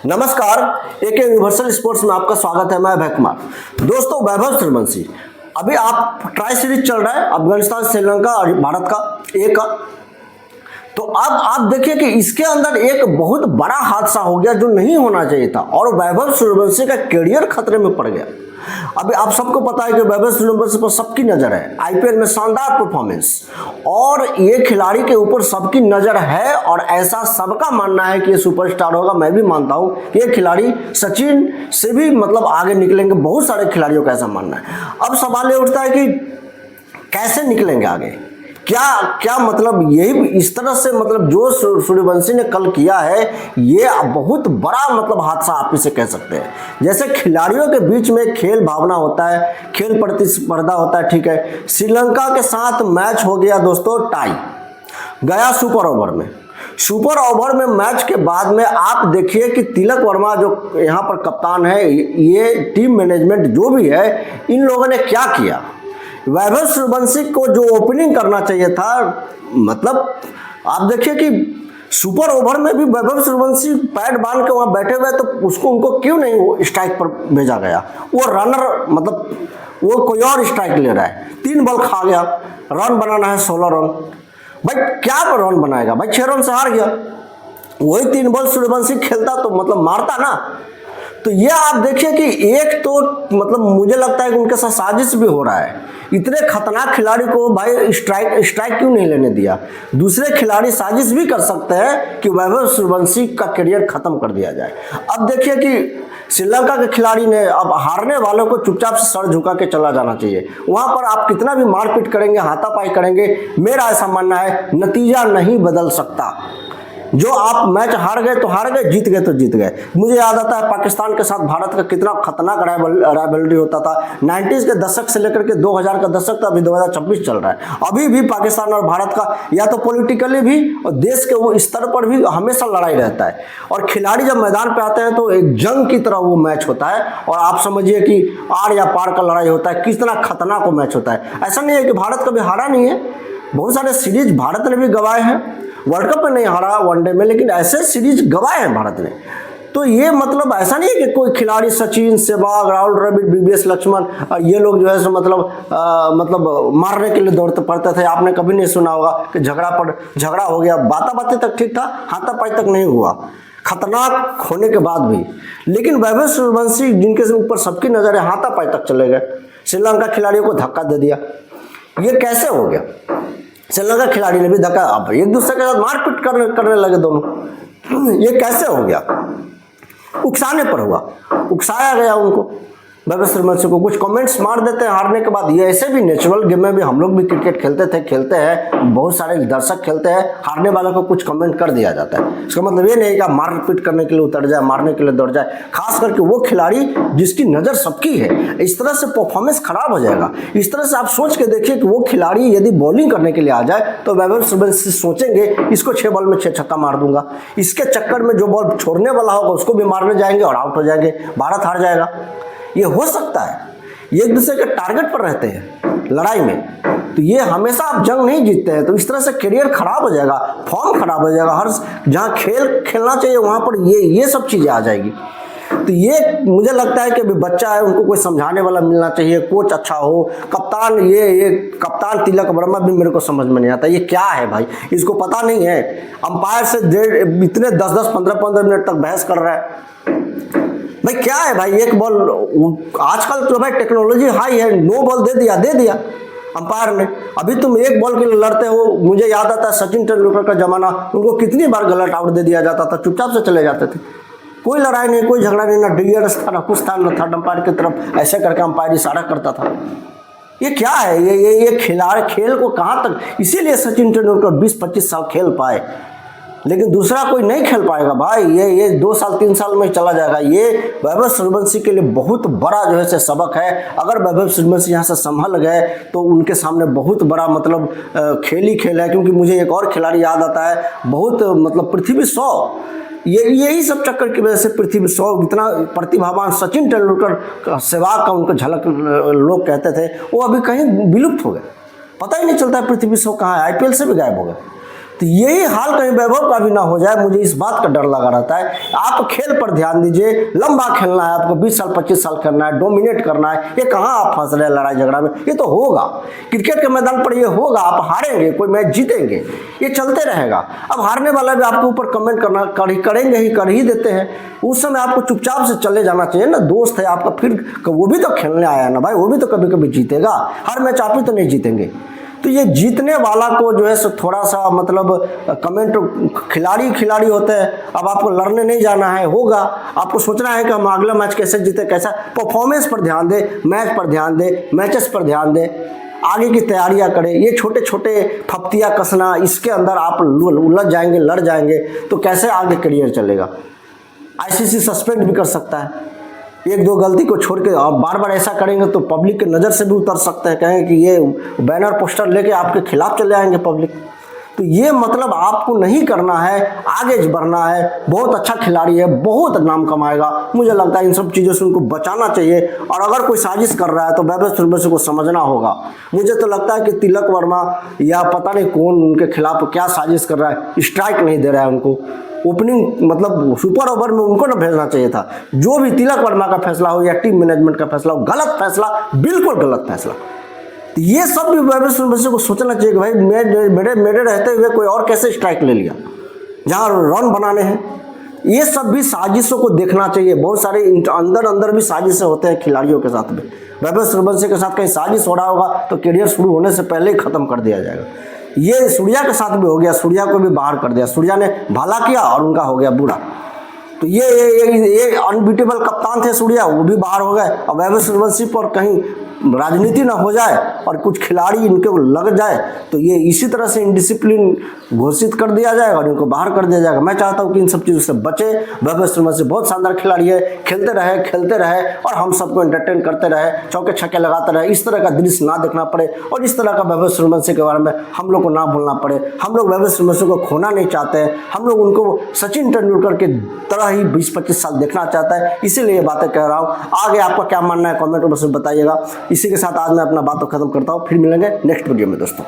नमस्कार, एके universal sports में आपका स्वागत है। मैं अभय कुमार। दोस्तों, वैभव सूर्यवंशी अभी आप ट्राई सीरीज चल रहा है अफगानिस्तान, श्रीलंका और भारत का एक का। तो अब आप देखिए कि इसके अंदर एक बहुत बड़ा हादसा हो गया जो नहीं होना चाहिए था और वैभव सूर्यवंशी का करियर खतरे में पड़ गया। अभी आप सबको पता है कि वैभव सूर्यवंशी पर सबकी नजर है। आईपीएल में शानदार परफॉर्मेंस और ये खिलाड़ी के ऊपर सबकी नजर है और ऐसा सबका मानना है कि ये सुपरस्टार होगा। मैं भी मानता हूं कि ये खिलाड़ी सचिन से भी आगे निकलेंगे। बहुत सारे खिलाड़ियों का ऐसा मानना है। अब सवाल ये उठता है कि कैसे निकलेंगे आगे, क्या यही इस तरह से जो सूर्यवंशी ने कल किया है ये बहुत बड़ा हादसा आप इसे कह सकते हैं। जैसे खिलाड़ियों के बीच में खेल भावना होता है, खेल प्रतिस्पर्धा होता है, ठीक है। श्रीलंका के साथ मैच हो गया दोस्तों, टाई गया सुपर ओवर में मैच के बाद में आप देखिए कि तिलक वर्मा जो यहाँ पर कप्तान है, ये टीम मैनेजमेंट जो भी है, इन लोगों ने क्या किया। वैभव सूर्यवंशी को जो ओपनिंग करना चाहिए था, आप देखिए कि सुपर ओवर में भी वैभव सूर्यवंशी पैड बांध के वहां बैठे हुए, तो उनको क्यों नहीं स्ट्राइक पर भेजा गया। वो रनर वो कोई और स्ट्राइक ले रहा है, 3 बॉल खा गया। रन बनाना है 16 रन, भाई क्या रन बनाएगा भाई, 6 रन से हार गया। वही 3 बॉल सूर्यवंशी खेलता तो मारता ना। तो ये आप देखिए कि एक तो मुझे लगता है कि उनके साथ साजिश भी हो रहा है। इतने खतरनाक खिलाड़ी को भाई स्ट्राइक क्यों नहीं लेने दिया। दूसरे खिलाड़ी साजिश भी कर सकते हैं कि वैभव सूर्यवंशी का करियर खत्म कर दिया जाए। अब देखिए कि श्रीलंका के खिलाड़ी ने, अब हारने वालों को चुपचाप से सर झुका के चला जाना चाहिए। वहां पर आप कितना भी मारपीट करेंगे, हाथापाई करेंगे, मेरा ऐसा मानना है नतीजा नहीं बदल सकता। जो आप मैच हार गए तो हार गए, जीत गए तो जीत गए। मुझे याद आता है पाकिस्तान के साथ भारत का कितना खतरनाक राइवलरी होता था। 90s के दशक से लेकर के 2000 का दशक, अभी 2026 चल रहा है। अभी भी पाकिस्तान और भारत का या तो पॉलिटिकली भी और देश के वो स्तर पर भी हमेशा लड़ाई रहता है। और खिलाड़ी जब मैदान पे आते हैं तो एक जंग की तरह वो मैच होता है और आप समझिए कि आर या पार का लड़ाई होता है। कितना खतरनाक वो मैच होता है। ऐसा नहीं है कि भारत कभी हारा नहीं है, बहुत सारे सीरीज भारत ने भी गंवाए हैं। वर्ल्ड कप में नहीं हारा वनडे में, लेकिन ऐसे सीरीज गंवाए हैं भारत ने। तो ये ऐसा नहीं है कि कोई खिलाड़ी सचिन, सहवाग, राहुल द्रविड़, बीवीएस लक्ष्मण, ये लोग जो है सो मारने के लिए दौड़ते पड़ते थे। आपने कभी नहीं सुना होगा कि झगड़ा हो गया, बातें तक ठीक था, हाथापाई तक नहीं हुआ, खतरनाक होने के बाद भी। लेकिन वैभव सूर्यवंशी जिनके ऊपर सबकी नजर है, हाथापाई तक चले गए। श्रीलंका खिलाड़ियों को धक्का दे दिया। ये कैसे हो गया। श्रीलंका खिलाड़ी ने भी धक्का, अब एक दूसरे के साथ मारपीट करने लगे दोनों। ये कैसे हो गया। उकसाने पर हुआ, उकसाया गया उनको। वैभव सूर्यवंशी को कुछ कमेंट्स मार देते हैं हारने के बाद। ये ऐसे भी नेचुरल गेम में भी हम लोग भी क्रिकेट खेलते हैं, बहुत सारे दर्शक खेलते हैं। हारने वालों को कुछ कमेंट कर दिया जाता है। इसका मतलब ये नहीं कि मारपीट करने के लिए उतर जाए, मारने के लिए दौड़ जाए। खास करके वो खिलाड़ी जिसकी नज़र सबकी है, इस तरह से परफॉर्मेंस खराब हो जाएगा। इस तरह से आप सोच के देखिए कि वो खिलाड़ी यदि बॉलिंग करने के लिए आ जाए तो वैभव सूर्यवंशी सोचेंगे इसको 6 बॉल में 6 छक्का मार दूंगा। इसके चक्कर में जो बॉल छोड़ने वाला होगा उसको भी मारने जाएंगे और आउट हो जाएंगे, भारत हार जाएगा। ये हो सकता है। ये एक दूसरे के टारगेट पर रहते हैं लड़ाई में, तो ये हमेशा आप जंग नहीं जीतते हैं। तो इस तरह से करियर खराब हो जाएगा, फॉर्म खराब हो जाएगा। हर जहाँ खेलना चाहिए वहां पर ये सब चीजें आ जाएगी। तो ये मुझे लगता है कि अभी बच्चा है, उनको कोई समझाने वाला मिलना चाहिए, कोच अच्छा हो। कप्तान ये कप्तान तिलक वर्मा भी मेरे को समझ में नहीं आता, ये क्या है भाई, इसको पता नहीं है। अंपायर से इतने 10-10, 15-15 मिनट तक बहस कर रहा है। भाई क्या है भाई, एक बॉल, आजकल तो भाई टेक्नोलॉजी हाई है, नो बॉल दे दिया अंपायर ने। अभी तुम एक बॉल के लिए लड़ते हो। मुझे याद आता है सचिन तेंदुलकर का जमाना, उनको कितनी बार गलत आउट दे दिया जाता था, चुपचाप से चले जाते थे। कोई लड़ाई नहीं, कोई झगड़ा नहीं, ना डिलियर्स था, ना कुछ था, ना थर्ड अंपायर की तरफ ऐसे करके अंपायर इशारा करता था। ये क्या है, ये खिलाड़ी खेल को कहाँ तक। इसीलिए सचिन तेंदुलकर 20-25 साल खेल पाए, लेकिन दूसरा कोई नहीं खेल पाएगा भाई। ये 2 साल 3 साल में चला जाएगा। ये वैभव सूर्यवंशी के लिए बहुत बड़ा जो है सबक है। अगर वैभव सूर्यवंशी यहाँ से संभल गए तो उनके सामने बहुत बड़ा खेल ही खेल है। क्योंकि मुझे एक और खिलाड़ी याद आता है, बहुत पृथ्वी शॉ, यही सब चक्कर की वजह से पृथ्वी शॉ इतना प्रतिभावान, सचिन तेंदुलकर सहवाग का उनका झलक लोग कहते थे, वो अभी कहीं विलुप्त हो गए। पता ही नहीं चलता है पृथ्वी शॉ कहाँ है, आईपीएल से भी गायब हो गए। तो यही हाल कहीं वैभव का भी ना हो जाए, मुझे इस बात का डर लगा रहता है। आप खेल पर ध्यान दीजिए, लंबा खेलना है आपको, 20 साल 25 साल करना है, डोमिनेट करना है। ये कहाँ आप फंस रहे हैं लड़ाई झगड़ा में? ये तो होगा, क्रिकेट के मैदान पर ये होगा, आप हारेंगे, कोई मैच जीतेंगे, ये चलते रहेगा। अब हारने वाला भी आपके ऊपर कमेंट करना करेंगे ही, कर ही देते हैं। उस समय आपको चुपचाप से चले जाना चाहिए ना, दोस्त है आपका, फिर वो भी तो खेलने आया ना भाई, वो भी तो कभी कभी जीतेगा, हर मैच आप ही तो नहीं जीतेंगे। तो ये जीतने वाला को जो है सो थोड़ा सा मतलब कमेंट, खिलाड़ी होते हैं। अब आपको लड़ने नहीं जाना है, होगा आपको सोचना है कि हम अगला मैच कैसे जीते, कैसा परफॉर्मेंस पर ध्यान दे, मैच पर ध्यान दे, मैचेस पर ध्यान दे, आगे की तैयारियां करें। ये छोटे छोटे फप्तियाँ कसना, इसके अंदर आप उलझ जाएंगे, लड़ जाएंगे, तो कैसे आगे करियर चलेगा? आईसीसी सस्पेंड भी कर सकता है। एक दो गलती को छोड़ के आप बार बार ऐसा करेंगे तो पब्लिक की नज़र से भी उतर सकते हैं, कहें कि ये बैनर पोस्टर लेके आपके खिलाफ चले आएंगे पब्लिक। तो ये मतलब आपको नहीं करना है, आगे बढ़ना है। बहुत अच्छा खिलाड़ी है, बहुत नाम कमाएगा। मुझे लगता है इन सब चीज़ों से उनको बचाना चाहिए, और अगर कोई साजिश कर रहा है तो वैभव सूर्यवंशी को समझना होगा। मुझे तो लगता है कि तिलक वर्मा या पता नहीं कौन उनके खिलाफ क्या साजिश कर रहा है, स्ट्राइक नहीं दे रहा है उनको। ओपनिंग मतलब सुपर ओवर में उनको ना भेजना चाहिए था। जो भी तिलक वर्मा का फैसला हो या टीम मैनेजमेंट का फैसला हो, गलत फैसला, बिल्कुल गलत फैसला। तो ये सब भी वैभव सूर्यवंशी को सोचना चाहिए कि भाई मेरे रहते हुए कोई और कैसे स्ट्राइक ले लिया, जहाँ रन बनाने हैं। ये सब भी साजिशों को देखना चाहिए। बहुत सारे अंदर भी साजिशें होते हैं खिलाड़ियों के साथ में। वैभव सूर्यवंशी के साथ कहीं साजिश हो रहा होगा तो करियर शुरू होने से पहले ही खत्म कर दिया जाएगा। ये सूर्या के साथ भी हो गया, सूर्या को भी बाहर कर दिया। सूर्या ने भला किया और उनका हो गया बुरा। तो ये अनबीटेबल कप्तान थे सूर्या, वो भी बाहर हो गए। और वैभव सूर्यवंशी पर कहीं राजनीति ना हो जाए और कुछ खिलाड़ी इनके लग जाए तो ये इसी तरह से इनडिसिप्लिन घोषित कर दिया जाएगा और इनको बाहर कर दिया जाएगा। मैं चाहता हूं कि इन सब चीज़ों से बचे। वैभव सूर्यवंशी बहुत शानदार खिलाड़ी है, खेलते रहे और हम सबको एंटरटेन करते रहे, चौके छक्के लगाते रहे। इस तरह का दृश्य ना देखना पड़े और इस तरह का वैभव सूर्यवंशी के बारे में हम लोग को ना भूलना पड़े। हम लोग वैभव सूर्यवंशी को खोना नहीं चाहते हैं। हम लोग उनको सचिन तेंदुलकर के तरह ही 20-25 साल देखना चाहता है। इसीलिए ये बातें कह रहा हूँ। आगे आपका क्या मानना है कमेंट में बताइएगा। इसी के साथ आज मैं अपना बात खत्म करता हूँ, फिर मिलेंगे नेक्स्ट वीडियो में दोस्तों।